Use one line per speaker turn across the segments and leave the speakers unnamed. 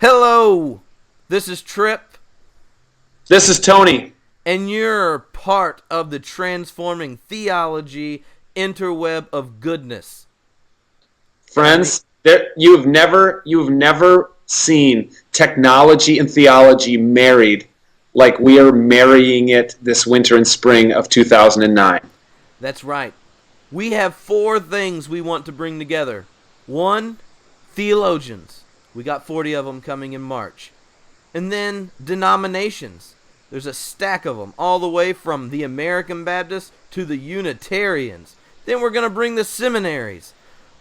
Hello, this is Tripp,
This is Tony.
and you're part of the Transforming Theology interweb of goodness.
Friends, you've never seen technology and theology married like we are marrying it this winter and spring of 2009.
That's right. We have 4 things we want to bring together. 1, theologians. We got 40 of them coming in March. And then denominations. There's a stack of them, all the way from the American Baptists to the Unitarians. Then we're going to bring the seminaries,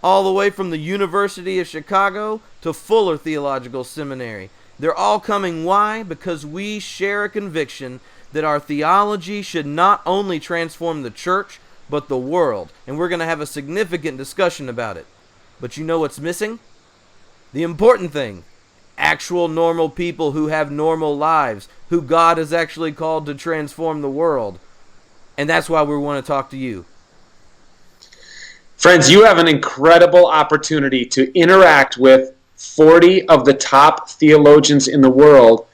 all the way from the University of Chicago to Fuller Theological Seminary. They're all coming. Why? Because we share a conviction that our theology should not only transform the church, but the world. And we're going to have a significant discussion about it. But you know what's missing? The important thing. Actual normal people who have normal lives, who God has actually called to transform the world. And that's why we want to talk to you.
Friends, you have an incredible opportunity to interact with 40 of the top theologians in the world,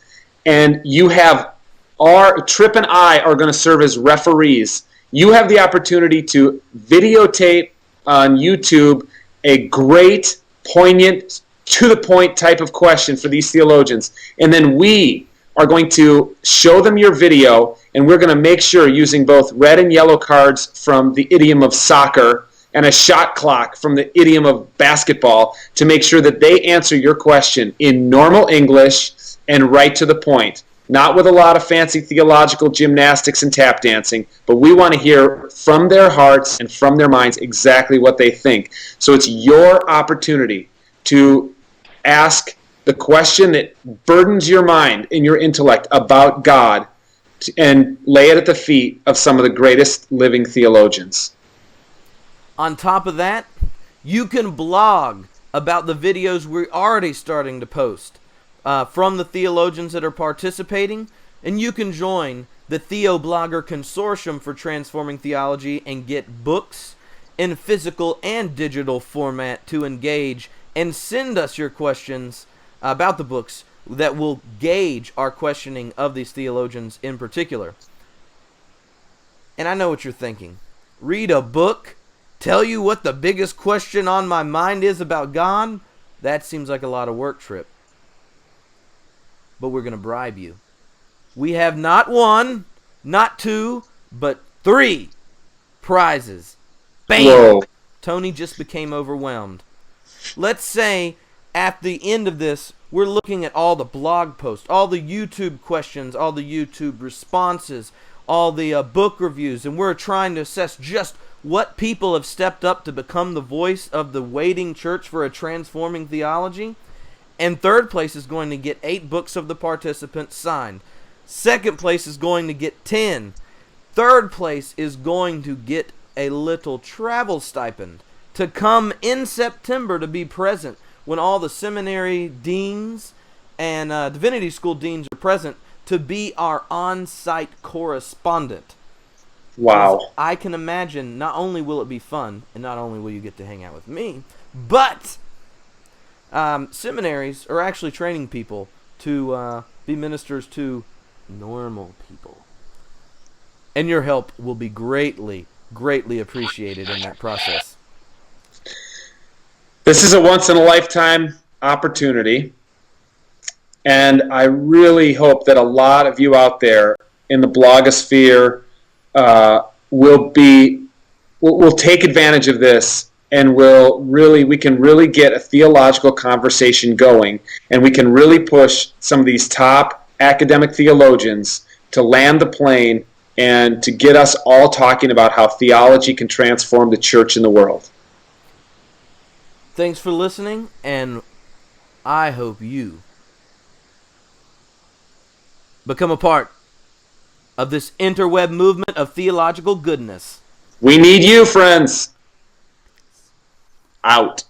and Tripp and I are going to serve as referees. You have the opportunity to videotape on YouTube a great, poignant, to-the-point type of question for these theologians, and then we are going to show them your video, and we're going to make sure, using both red and yellow cards from the idiom of soccer and a shot clock from the idiom of basketball, to make sure that they answer your question in normal English and right to the point. Not with a lot of fancy theological gymnastics and tap dancing, but we want to hear from their hearts and from their minds exactly what they think. So it's your opportunity to ask the question that burdens your mind and your intellect about God and lay it at the feet of some of the greatest living theologians.
On top of that, you can blog about the videos we're already starting to post from the theologians that are participating, and you can join the Theo Blogger Consortium for Transforming Theology and get books in physical and digital format to engage, and send us your questions about the books that will gauge our questioning of these theologians in particular. And I know what you're thinking. Read a book? Tell you what the biggest question on my mind is about God? That seems like a lot of work, Tripp. But we're going to bribe you. We have not 1, not 2, but 3 prizes. Bam!
Whoa.
Tony just became overwhelmed. Let's say at the end of this, we're looking at all the blog posts, all the YouTube questions, all the YouTube responses, all the book reviews, and we're trying to assess just what people have stepped up to become the voice of the waiting church for a transforming theology. And third place is going to get 8 books of the participants signed. Second place is going to get 10. Third place is going to get a little travel stipend to come in September to be present when all the seminary deans and divinity school deans are present, to be our on-site corespondent.
Wow.
I can imagine not only will it be fun, and not only will you get to hang out with me, but seminaries are actually training people to be ministers to normal people. And your help will be greatly, greatly appreciated in that process.
This is a once-in-a-lifetime opportunity, and I really hope that a lot of you out there in the blogosphere will take advantage of this, and we can really get a theological conversation going, and we can really push some of these top academic theologians to land the plane and to get us all talking about how theology can transform the church and the world.
Thanks for listening, and I hope you become a part of this interweb movement of theological goodness.
We need you, friends. Out.